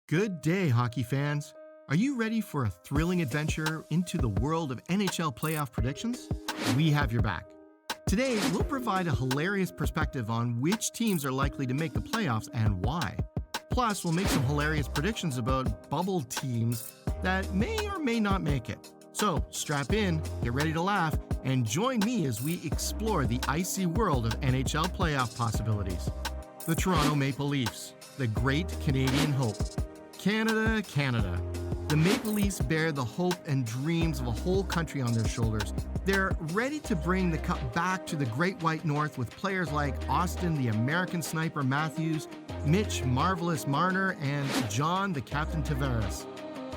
Good day, hockey fans. Are you ready for a thrilling adventure into the world of NHL playoff predictions? We have your back. Today, we'll provide a hilarious perspective on which teams are likely to make the playoffs and why. Plus, we'll make some hilarious predictions about bubble teams that may or may not make it. So, strap in, get ready to laugh, and join me as we explore the icy world of NHL playoff possibilities. The Toronto Maple Leafs, the great Canadian hope. Canada, Canada. The Maple Leafs bear the hope and dreams of a whole country on their shoulders. They're ready to bring the cup back to the Great White North with players like Austin, the American Sniper Matthews, Mitch Marvelous Marner, and John, the Captain Tavares.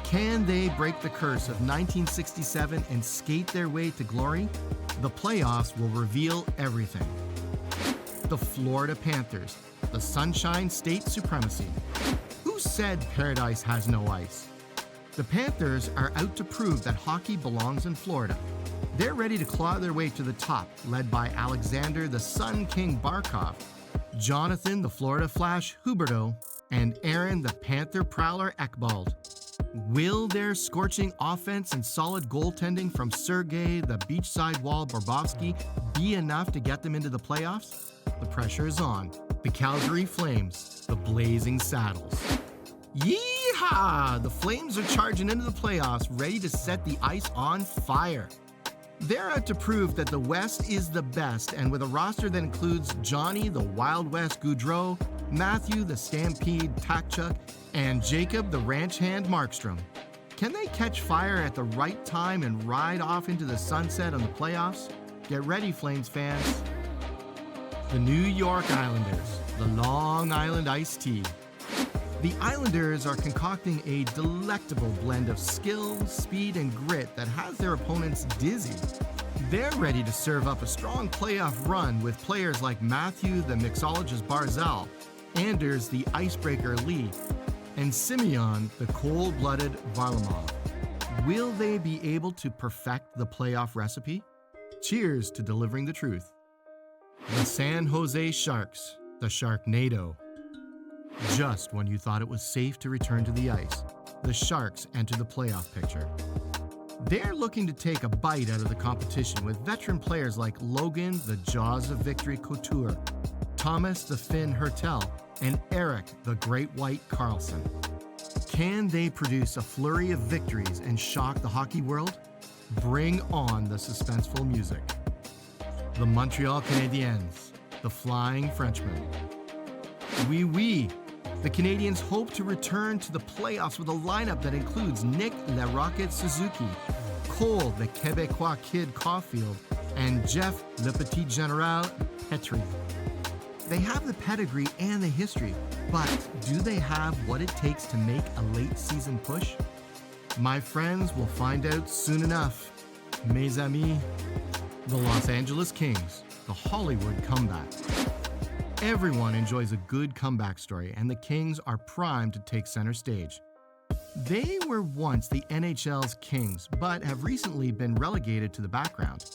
Can they break the curse of 1967 and skate their way to glory? The playoffs will reveal everything. The Florida Panthers, the Sunshine State Supremacy. Who said paradise has no ice? The Panthers are out to prove that hockey belongs in Florida. They're ready to claw their way to the top, led by Alexander the Sun King Barkov, Jonathan the Florida Flash Huberdeau, and Aaron the Panther Prowler Ekbald. Will their scorching offense and solid goaltending from Sergei the Beachside Wall Bobrovsky be enough to get them into the playoffs? The pressure is on. The Calgary Flames, the Blazing Saddles. Yeehaw! The Flames are charging into the playoffs, ready to set the ice on fire. They're out to prove that the West is the best, and with a roster that includes Johnny the Wild West Goudreau, Matthew the Stampede Takchuk, and Jacob the Ranch Hand Markstrom. Can they catch fire at the right time and ride off into the sunset on the playoffs? Get ready, Flames fans. The New York Islanders, the Long Island Iced Tea. The Islanders are concocting a delectable blend of skill, speed, and grit that has their opponents dizzy. They're ready to serve up a strong playoff run with players like Matthew the Mixologist Barzal, Anders the Icebreaker Lee, and Simeon the Cold-Blooded Varlamov. Will they be able to perfect the playoff recipe? Cheers to delivering the truth. The San Jose Sharks, the Sharknado. Just when you thought it was safe to return to the ice, the Sharks enter the playoff picture. They're looking to take a bite out of the competition with veteran players like Logan, the Jaws of Victory Couture, Thomas the Finn Hertel, and Eric the Great White Carlson. Can they produce a flurry of victories and shock the hockey world? Bring on the suspenseful music. The Montreal Canadiens, the Flying Frenchmen. Oui, oui. The Canadiens hope to return to the playoffs with a lineup that includes Nick La Rocket Suzuki, Cole the Quebecois Kid Caulfield, and Jeff Le Petit General Petrie. They have the pedigree and the history, but do they have what it takes to make a late season push? My friends will find out soon enough. Mes amis, the Los Angeles Kings, the Hollywood comeback. Everyone enjoys a good comeback story, and the Kings are primed to take center stage. They were once the NHL's Kings, but have recently been relegated to the background.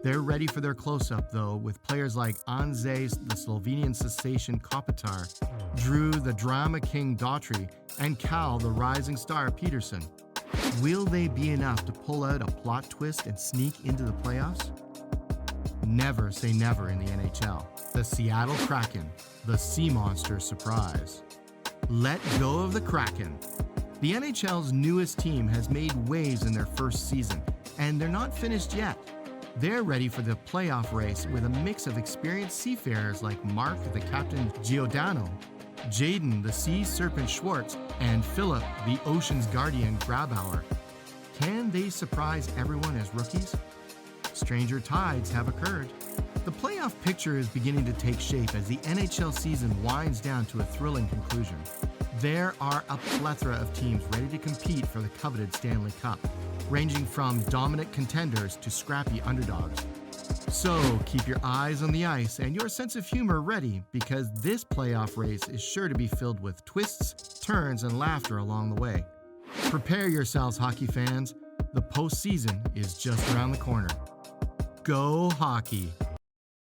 They're ready for their close-up, though, with players like Anze, the Slovenian sensation Kopitar, Drew, the Drama King Daughtry, and Cal, the rising star Peterson. Will they be enough to pull out a plot twist and sneak into the playoffs? Never say never in the NHL. The Seattle Kraken, the Sea Monster surprise. Let go of the Kraken. The NHL's newest team has made waves in their first season, and they're not finished yet. They're ready for the playoff race with a mix of experienced seafarers like Mark the Captain Giordano, Jaden the Sea Serpent Schwartz, and Philip the Ocean's Guardian Grabauer. Can they surprise everyone as rookies? Stranger tides have occurred. The playoff picture is beginning to take shape as the NHL season winds down to a thrilling conclusion. There are a plethora of teams ready to compete for the coveted Stanley Cup, ranging from dominant contenders to scrappy underdogs. So keep your eyes on the ice and your sense of humor ready, because this playoff race is sure to be filled with twists, turns, and laughter along the way. Prepare yourselves, hockey fans. The postseason is just around the corner. Go hockey!